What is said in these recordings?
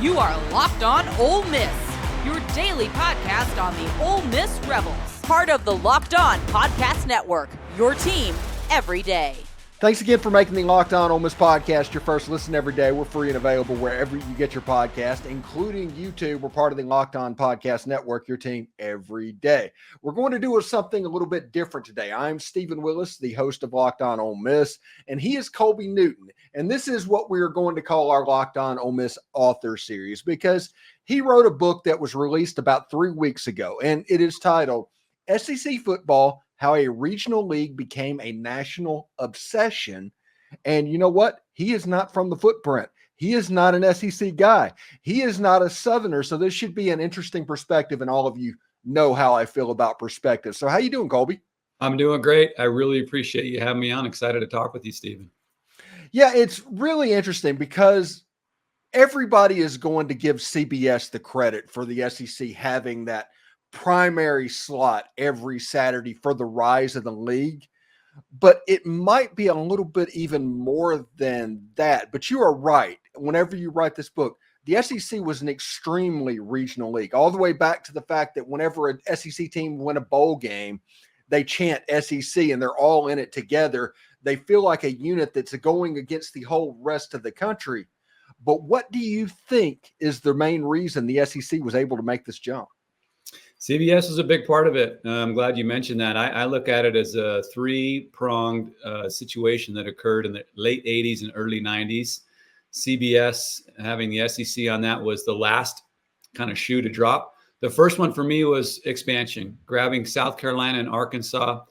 You are Locked On Ole Miss, your daily podcast on the Ole Miss Rebels. Part of the Locked On Podcast Network, your team every day. Thanks again for making the Locked On Ole Miss Podcast your first listen every day. We're free and available wherever you get your podcast, including YouTube. We're part of the Locked On Podcast Network, your team every day. We're going to do something a little bit different today. I'm Steven Willis, the host of Locked On Ole Miss, and he is Colby Newton. And this is what we are going to call our Locked On Ole Miss author series, because he wrote a book that was released about 3 weeks ago, and it is titled SEC Football: How a Regional League Became a National Obsession. And you know what? He is not from the footprint. He is not an SEC guy. He is not a Southerner. So this should be an interesting perspective, and all of you know how I feel about perspective. So how you doing, Colby? I'm doing great. I really appreciate you having me on. Excited to talk with you, Steven. Yeah, it's really interesting because everybody is going to give CBS the credit for the SEC having that primary slot every Saturday for the rise of the league, but it might be a little bit even more than that. But you are right. Whenever you write this book, the SEC was an extremely regional league, all the way back to the fact that whenever an SEC team win a bowl game, they chant SEC and they're all in it together. They feel like a unit that's going against the whole rest of the country. But what do you think is the main reason the SEC was able to make this jump? CBS is a big part of it. I'm glad you mentioned that. I look at it as a three-pronged situation that occurred in the late 80s and early 90s. CBS having the SEC on that was the last kind of shoe to drop. The first one for me was expansion. Grabbing South Carolina and Arkansas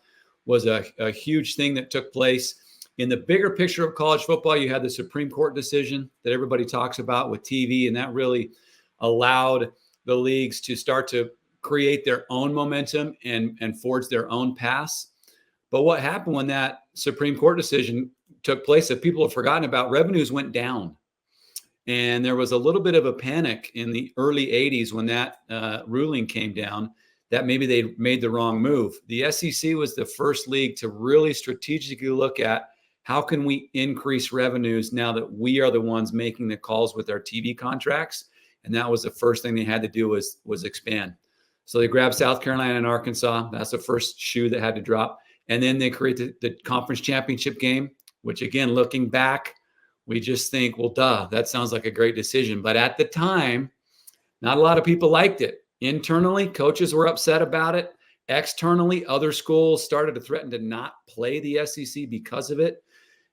was a huge thing that took place. In the bigger picture of college football, you had the Supreme Court decision that everybody talks about with TV, and that really allowed the leagues to start to create their own momentum and forge their own paths. But what happened when that Supreme Court decision took place that people have forgotten about, revenues went down. And there was a little bit of a panic in the early 80s when that ruling came down that maybe they made the wrong move. The SEC was the first league to really strategically look at how can we increase revenues now that we are the ones making the calls with our TV contracts. And that was the first thing they had to do was expand. So they grabbed South Carolina and Arkansas. That's the first shoe that had to drop. And then they created the conference championship game, which again, looking back, we just think, well, duh, that sounds like a great decision. But at the time, not a lot of people liked it. Internally, coaches were upset about it. Externally, other schools started to threaten to not play the SEC because of it.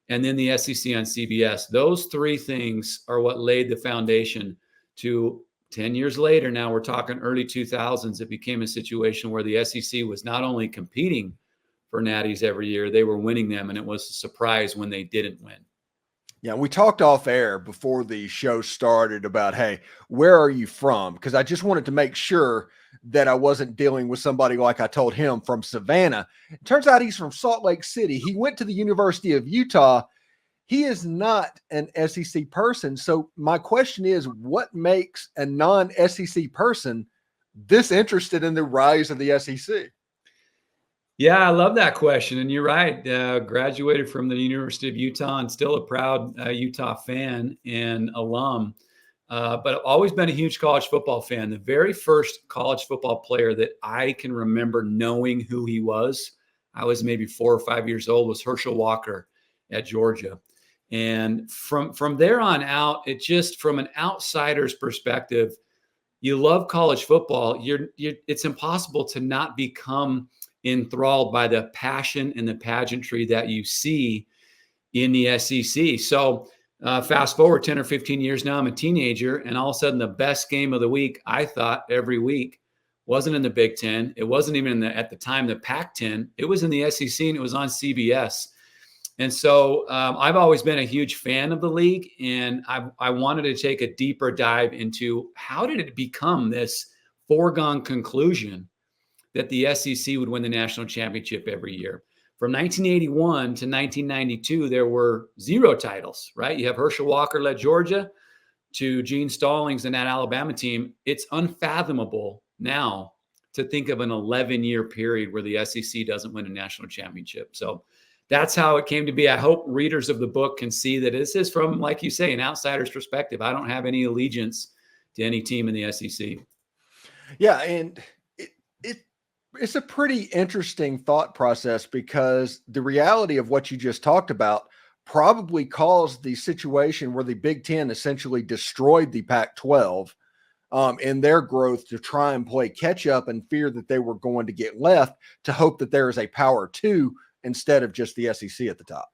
And then the SEC on CBS. Those three things are what laid the foundation to 10 years later. Now we're talking early 2000s. It became a situation where the SEC was not only competing for natties every year, they were winning them. And it was a surprise when they didn't win. Yeah, we talked off air before the show started about, hey, where are you from? Because I just wanted to make sure that I wasn't dealing with somebody like I told him from Savannah. It turns out he's from Salt Lake City. He went to the University of Utah. He is not an SEC person. So my question is, what makes a non-SEC person this interested in the rise of the SEC? Yeah, I love that question. And you're right. Graduated from the University of Utah and still a proud Utah fan and alum. But I've always been a huge college football fan. The very first college football player that I can remember knowing who he was, I was maybe 4 or 5 years old, was Herschel Walker at Georgia. And from there on out, it just, from an outsider's perspective, you love college football. It's impossible to not become enthralled by the passion and the pageantry that you see in the SEC. So fast forward 10 or 15 years now, I'm a teenager, and all of a sudden the best game of the week, I thought, every week wasn't in the Big Ten. It wasn't even at the time, the Pac-10. It was in the SEC, and it was on CBS. And so I've always been a huge fan of the league, and I wanted to take a deeper dive into how did it become this foregone conclusion that the SEC would win the national championship every year. From 1981 to 1992, there were 0 titles, right? You have Herschel Walker led Georgia to Gene Stallings and that Alabama team. It's unfathomable now to think of an 11-year period where the SEC doesn't win a national championship. So that's how it came to be. I hope readers of the book can see that this is from, like you say, an outsider's perspective. I don't have any allegiance to any team in the SEC. Yeah, and it's a pretty interesting thought process, because the reality of what you just talked about probably caused the situation where the Big Ten essentially destroyed the Pac-12 in their growth to try and play catch up and fear that they were going to get left, to hope that there is a power two instead of just the SEC at the top.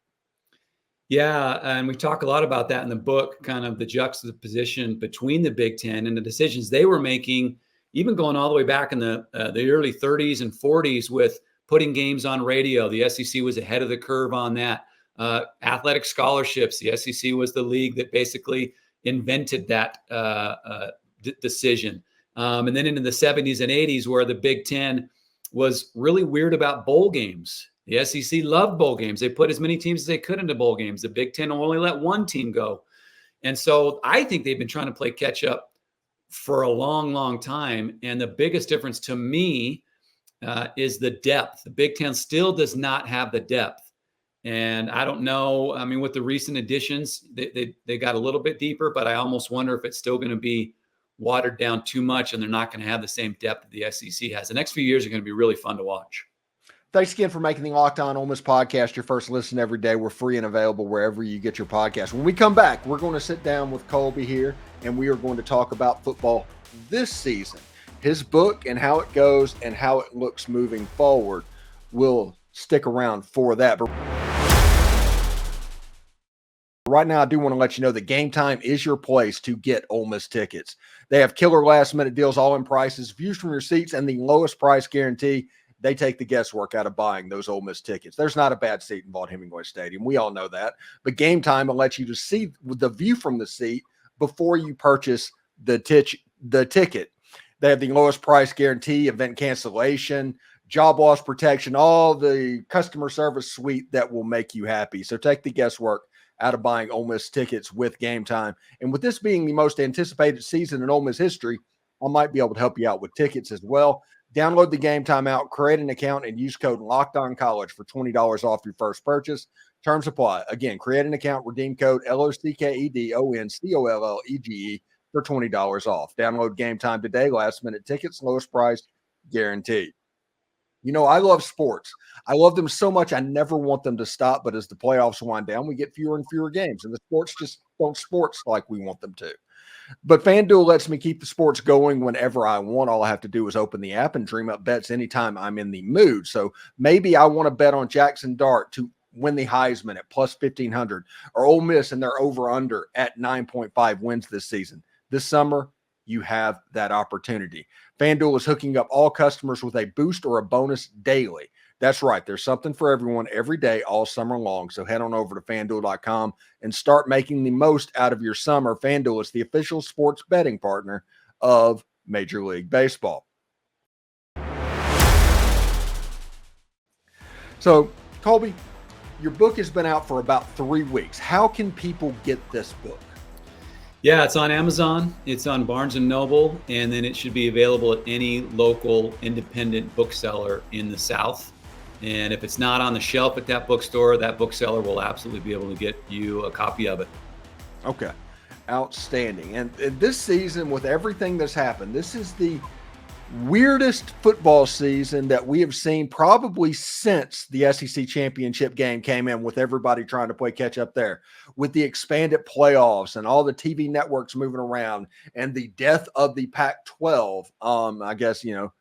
Yeah, and we talk a lot about that in the book, kind of the juxtaposition between the Big Ten and the decisions they were making, even going all the way back in the early 30s and 40s with putting games on radio. The SEC was ahead of the curve on that. Athletic scholarships, the SEC was the league that basically invented that decision. And then into the 70s and 80s, where the Big Ten was really weird about bowl games. The SEC loved bowl games. They put as many teams as they could into bowl games. The Big Ten only let one team go. And so I think they've been trying to play catch up for a long, long time. And the biggest difference to me is the depth. The Big Ten still does not have the depth. And I don't know. I mean, with the recent additions, they got a little bit deeper, but I almost wonder if it's still going to be watered down too much and they're not going to have the same depth that the SEC has. The next few years are going to be really fun to watch. Thanks again for making the Locked On Ole Miss podcast your first listen every day. We're free and available wherever you get your podcast. When we come back, we're going to sit down with Colby here, and we are going to talk about football this season, his book and how it goes and how it looks moving forward. We'll stick around for that. But right now, I do want to let you know that Game Time is your place to get Ole Miss tickets. They have killer last-minute deals, all in prices, views from your seats, and the lowest price guarantee. They take the guesswork out of buying those Ole Miss tickets. There's not a bad seat in Vaught-Hemingway Stadium. We all know that. But Game Time will let you to see the view from the seat before you purchase the ticket. They have the lowest price guarantee, event cancellation, job loss protection, all the customer service suite that will make you happy. So take the guesswork out of buying Ole Miss tickets with Game Time. And with this being the most anticipated season in Ole Miss history, I might be able to help you out with tickets as well. Download the Game Time app, create an account, and use code LOCKEDONCollege for $20 off your first purchase. Terms apply. Again, create an account, redeem code LOCKEDONCOLLEGE for $20 off. Download Game Time today. Last-minute tickets, lowest price guaranteed. You know, I love sports. I love them so much, I never want them to stop. But as the playoffs wind down, we get fewer and fewer games, and the sports just don't sports like we want them to. But FanDuel lets me keep the sports going whenever I want. All I have to do is open the app and dream up bets anytime I'm in the mood. So maybe I want to bet on Jackson Dart to win the Heisman at plus 1,500, or Ole Miss and their over-under at 9.5 wins this season. This summer, you have that opportunity. FanDuel is hooking up all customers with a boost or a bonus daily. That's right. There's something for everyone every day, all summer long. So head on over to FanDuel.com and start making the most out of your summer. FanDuel is the official sports betting partner of Major League Baseball. So, Colby, your book has been out for about 3 weeks. How can people get this book? Yeah, it's on Amazon, it's on Barnes & Noble, and then it should be available at any local independent bookseller in the South. And if it's not on the shelf at that bookstore, that bookseller will absolutely be able to get you a copy of it. Okay, outstanding. And this season, with everything that's happened, this is the weirdest football season that we have seen probably since the SEC championship game came in, with everybody trying to play catch up there, with the expanded playoffs and all the TV networks moving around and the death of the Pac-12. I guess, you know,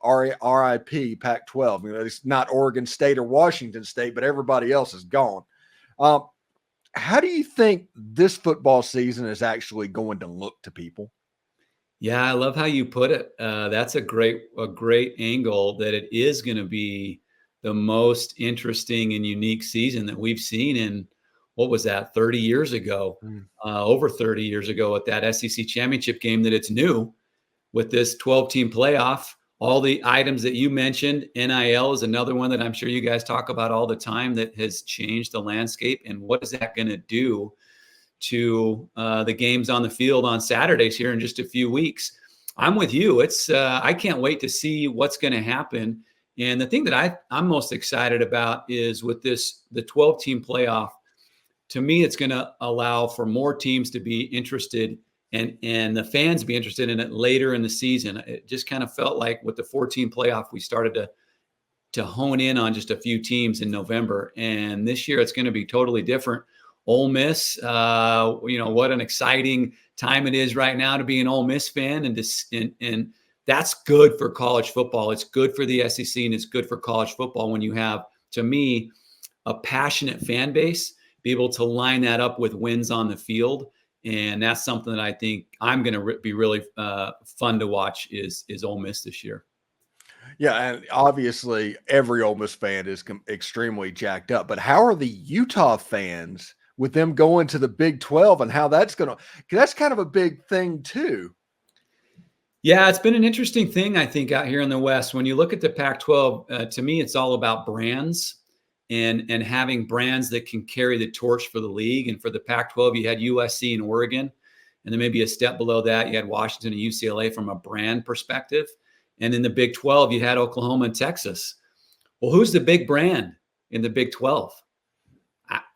RIP Pac-12. You know, it's not Oregon State or Washington State, but everybody else is gone. How do you think this football season is actually going to look to people? Yeah, I love how you put it. That's a great angle, that it is going to be the most interesting and unique season that we've seen in, what was that, 30 years ago, over 30 years ago at that SEC championship game, that it's new with this 12-team playoff. All the items that you mentioned, NIL is another one that I'm sure you guys talk about all the time, that has changed the landscape. And what is that going to do to the games on the field on Saturdays here in just a few weeks? I'm with you. It's I can't wait to see what's going to happen. And the thing that I'm most excited about is with the 12-team playoff. To me, it's going to allow for more teams to be interested and the fans be interested in it later in the season. It just kind of felt like with the 14 playoff, we started to hone in on just a few teams in November. And this year it's going to be totally different. Ole Miss, what an exciting time it is right now to be an Ole Miss fan. And that's good for college football. It's good for the SEC and it's good for college football when you have, to me, a passionate fan base, be able to line that up with wins on the field. And that's something that I think I'm going to be really fun to watch is Ole Miss this year. Yeah, and obviously every Ole Miss fan is extremely jacked up. But how are the Utah fans with them going to the Big 12 and how that's going to – that's kind of a big thing too. Yeah, it's been an interesting thing, I think, out here in the West. When you look at the Pac-12, to me, it's all about brands and having brands that can carry the torch for the league. And for the Pac-12, you had USC and Oregon. And then maybe a step below that, you had Washington and UCLA from a brand perspective. And in the Big 12, you had Oklahoma and Texas. Well, who's the big brand in the Big 12?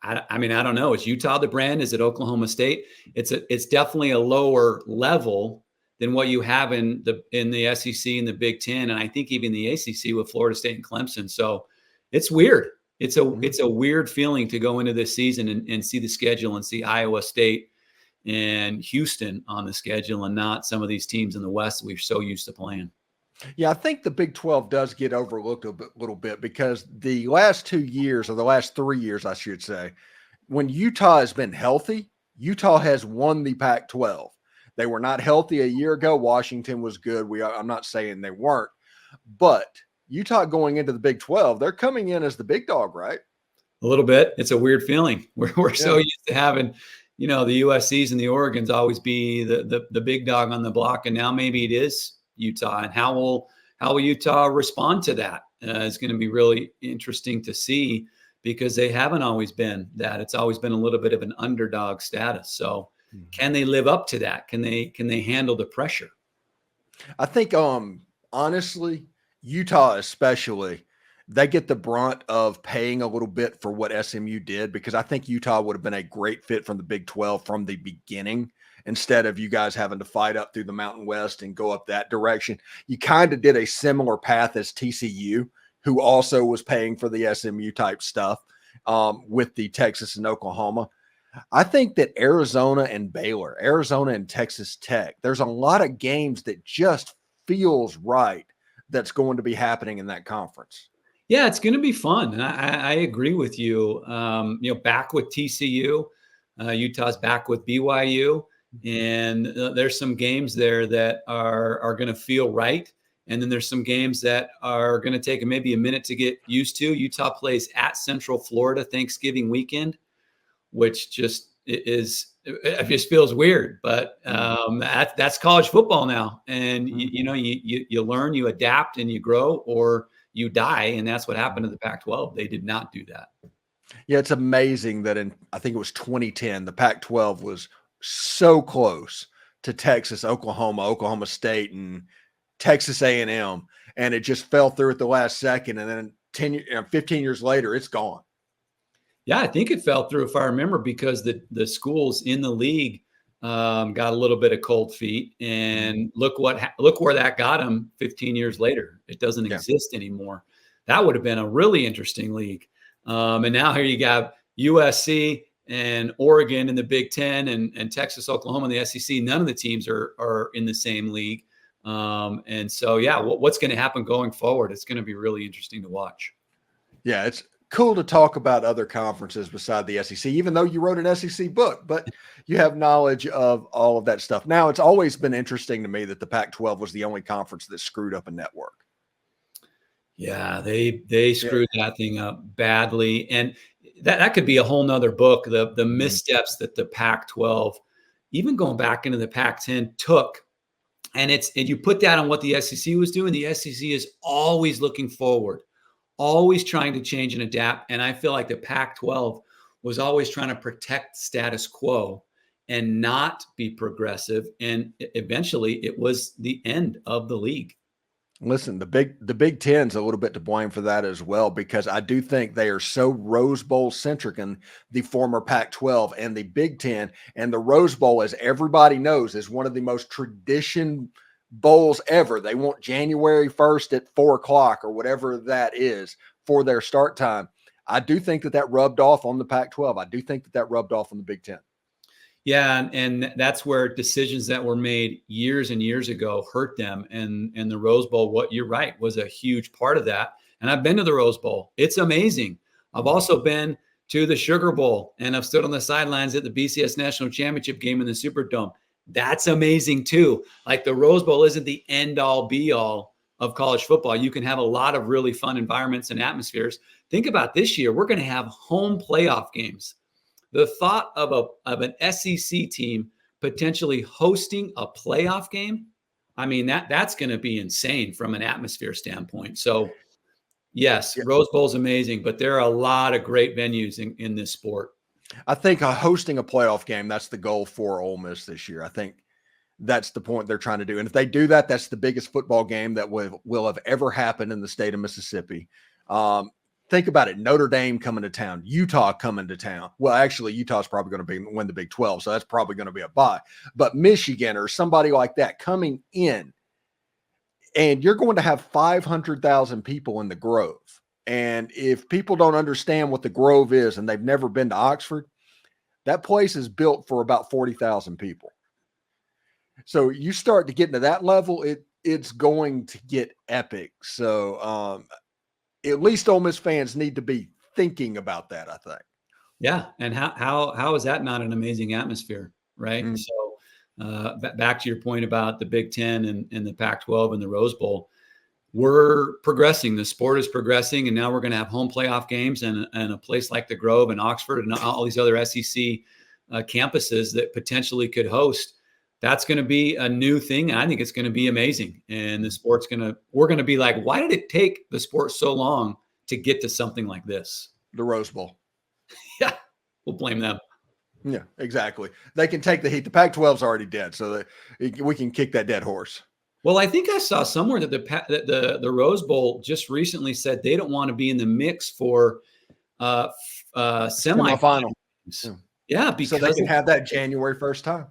I mean, I don't know. Is Utah the brand? Is it Oklahoma State? It's definitely a lower level than what you have in the SEC and the Big Ten, and I think even the ACC with Florida State and Clemson. So it's weird. It's a weird feeling to go into this season and see the schedule and see Iowa State and Houston on the schedule and not some of these teams in the West that we're so used to playing. Yeah, I think the Big 12 does get overlooked a little bit because the last 2 years, or the last 3 years, I should say, when Utah has been healthy, Utah has won the Pac-12. They were not healthy a year ago. Washington was good. I'm not saying they weren't, but Utah going into the Big 12, they're coming in as the big dog, right? A little bit. It's a weird feeling. We're so used to having, the USCs and the Oregons always be the big dog on the block, and now maybe it is Utah. And how will Utah respond to that? Is going to be really interesting to see because they haven't always been that. It's always been a little bit of an underdog status. So can they live up to that? Can they handle the pressure? I think, honestly, Utah especially, they get the brunt of paying a little bit for what SMU did because I think Utah would have been a great fit from the Big 12 from the beginning instead of you guys having to fight up through the Mountain West and go up that direction. You kind of did a similar path as TCU, who also was paying for the SMU type stuff with the Texas and Oklahoma. I think that Arizona and Baylor, Arizona and Texas Tech, there's a lot of games that just feels right that's going to be happening in that conference. Yeah, it's going to be fun. And I agree with you. Back with TCU, Utah's back with BYU, and there's some games there that are going to feel right. And then there's some games that are going to take maybe a minute to get used to. Utah plays at Central Florida Thanksgiving weekend, which just feels weird, but that's college football now. And you learn, you adapt, and you grow, or you die. And that's what happened to the Pac-12. They did not do that. Yeah, it's amazing that I think it was 2010, the Pac-12 was so close to Texas, Oklahoma State, and Texas A&M, and it just fell through at the last second. And then 15 years later, it's gone. Yeah, I think it fell through, if I remember, because the schools in the league got a little bit of cold feet, and look where that got them 15 years later. It doesn't exist anymore. That would have been a really interesting league. And now here you got USC and Oregon in the Big Ten, and Texas, Oklahoma in the SEC. None of the teams are in the same league. And so, what's going to happen going forward? It's going to be really interesting to watch. Yeah, it's cool to talk about other conferences beside the SEC, even though you wrote an SEC book, but you have knowledge of all of that stuff. Now, it's always been interesting to me that the Pac-12 was the only conference that screwed up a network. Yeah, they screwed that thing up badly. And that could be a whole nother book, the missteps that the Pac-12, even going back into the Pac-10, took. And you put that on what the SEC was doing. The SEC is always looking forward, always trying to change and adapt. And I feel like the Pac-12 was always trying to protect status quo and not be progressive. And eventually it was the end of the league. Listen, the Big Ten's a little bit to blame for that as well, because I do think they are so Rose Bowl centric in the former Pac-12 and the Big Ten. And the Rose Bowl, as everybody knows, is one of the most tradition bowls ever. They want January 1st at 4 o'clock or whatever that is for their start time. I do think that rubbed off on the Pac-12. I do think that rubbed off on the Big Ten. Yeah, and that's where decisions that were made years and years ago hurt them. And the Rose Bowl, what you're right, was a huge part of that. And I've been to the Rose Bowl. It's amazing. I've also been to the Sugar Bowl, and I've stood on the sidelines at the BCS National Championship game in the Superdome. That's amazing too. Like, the Rose Bowl isn't the end all be all of college football. You can have a lot of really fun environments and atmospheres. Think about this year. We're going to have home playoff games. The thought of an SEC team potentially hosting a playoff game, I mean, that's going to be insane from an atmosphere standpoint. So, yes, Rose Bowl is amazing, but there are a lot of great venues in this sport. I think hosting a playoff game, that's the goal for Ole Miss this year. I think that's the point they're trying to do. And if they do that, that's the biggest football game that will have ever happened in the state of Mississippi. Think about it. Notre Dame coming to town, Utah coming to town. Well, actually, Utah's probably going to win the Big 12, so that's probably going to be a bye. But Michigan or somebody like that coming in, and you're going to have 500,000 people in the Grove. And if people don't understand what the Grove is and they've never been to Oxford, that place is built for about 40,000 people. So you start to get into that level, it's going to get epic. So, at least Ole Miss fans need to be thinking about that, I think. Yeah. And how is that not an amazing atmosphere, right? Mm. So back to your point about the Big Ten and the Pac-12 and the Rose Bowl, we're progressing. The sport is progressing, and now we're going to have home playoff games and a place like the Grove and Oxford and all these other SEC campuses that potentially could host. That's going to be a new thing. I think it's going to be amazing. And the sport's we're going to be like, why did it take the sport so long to get to something like this? The Rose Bowl. Yeah, we'll blame them. Yeah, exactly. They can take the heat. The Pac-12's already dead, so we can kick that dead horse. Well, I think I saw somewhere that the Rose Bowl just recently said they don't want to be in the mix for semifinals. Yeah, because so they can have that January 1st time.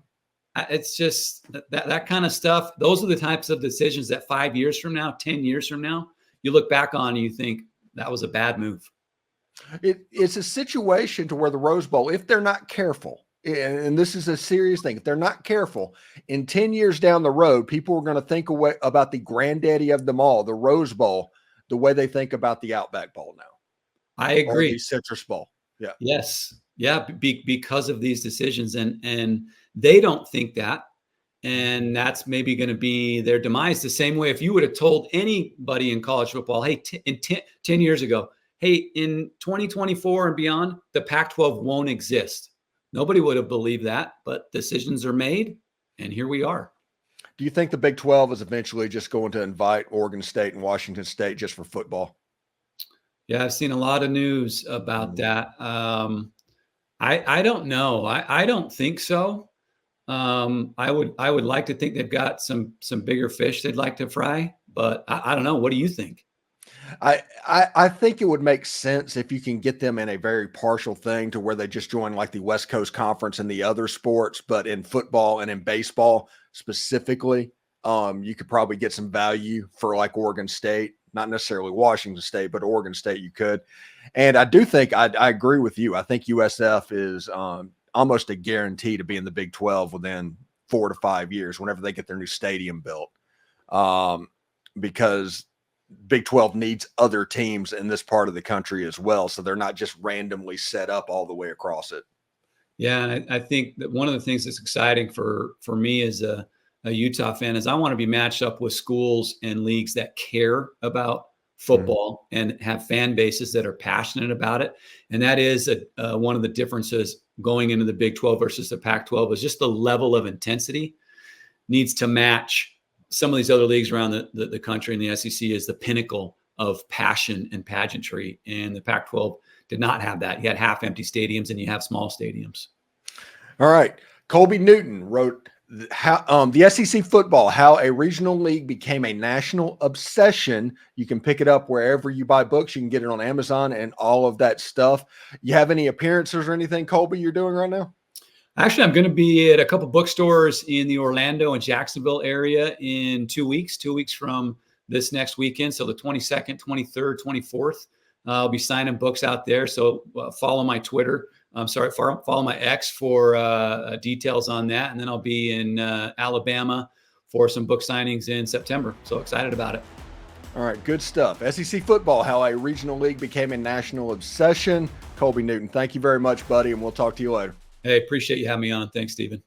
It's just that kind of stuff. Those are the types of decisions that 5 years from now, 10 years from now, you look back on and you think that was a bad move. It's a situation to where the Rose Bowl, if they're not careful, and this is a serious thing, if they're not careful, in 10 years down the road, people are going to think about the granddaddy of them all, the Rose Bowl, the way they think about the Outback Bowl now. I agree. Or the Citrus Bowl. Yeah. Yes. Yeah. Because of these decisions, and they don't think that. And that's maybe going to be their demise. The same way if you would have told anybody in college football, hey, 10 years ago, hey, in 2024 and beyond, the Pac-12 won't exist. Nobody would have believed that, but decisions are made, and here we are. Do you think the Big 12 is eventually just going to invite Oregon State and Washington State just for football? Yeah, I've seen a lot of news about that. I don't know. I don't think so. I would like to think they've got some bigger fish they'd like to fry, but I don't know. What do you think? I think it would make sense if you can get them in a very partial thing to where they just join like the West Coast Conference and the other sports, but in football and in baseball specifically, you could probably get some value for like Oregon State, not necessarily Washington State, but Oregon State you could. And I do think I agree with you. I think USF is almost a guarantee to be in the Big 12 within 4 to 5 years, whenever they get their new stadium built, because Big 12 needs other teams in this part of the country as well. So they're not just randomly set up all the way across it. Yeah. And I think that one of the things that's exciting for me as a Utah fan is I want to be matched up with schools and leagues that care about football and have fan bases that are passionate about it. And that is one of the differences going into the Big 12 versus the Pac-12 is just the level of intensity needs to match some of these other leagues around the country, and the SEC is the pinnacle of passion and pageantry. And the Pac-12 did not have that. You had half empty stadiums and you have small stadiums. All right. Colby Newton wrote the SEC football, how a regional league became a national obsession. You can pick it up wherever you buy books. You can get it on Amazon and all of that stuff. You have any appearances or anything, Colby, you're doing right now? Actually, I'm going to be at a couple bookstores in the Orlando and Jacksonville area in 2 weeks, 2 weeks from this next weekend. So the 22nd, 23rd, 24th, I'll be signing books out there. So follow my Twitter. Follow my X for details on that. And then I'll be in Alabama for some book signings in September. So excited about it. All right, good stuff. SEC football, how a regional league became a national obsession. Colby Newton, thank you very much, buddy, and we'll talk to you later. Hey, appreciate you having me on. Thanks, Steven.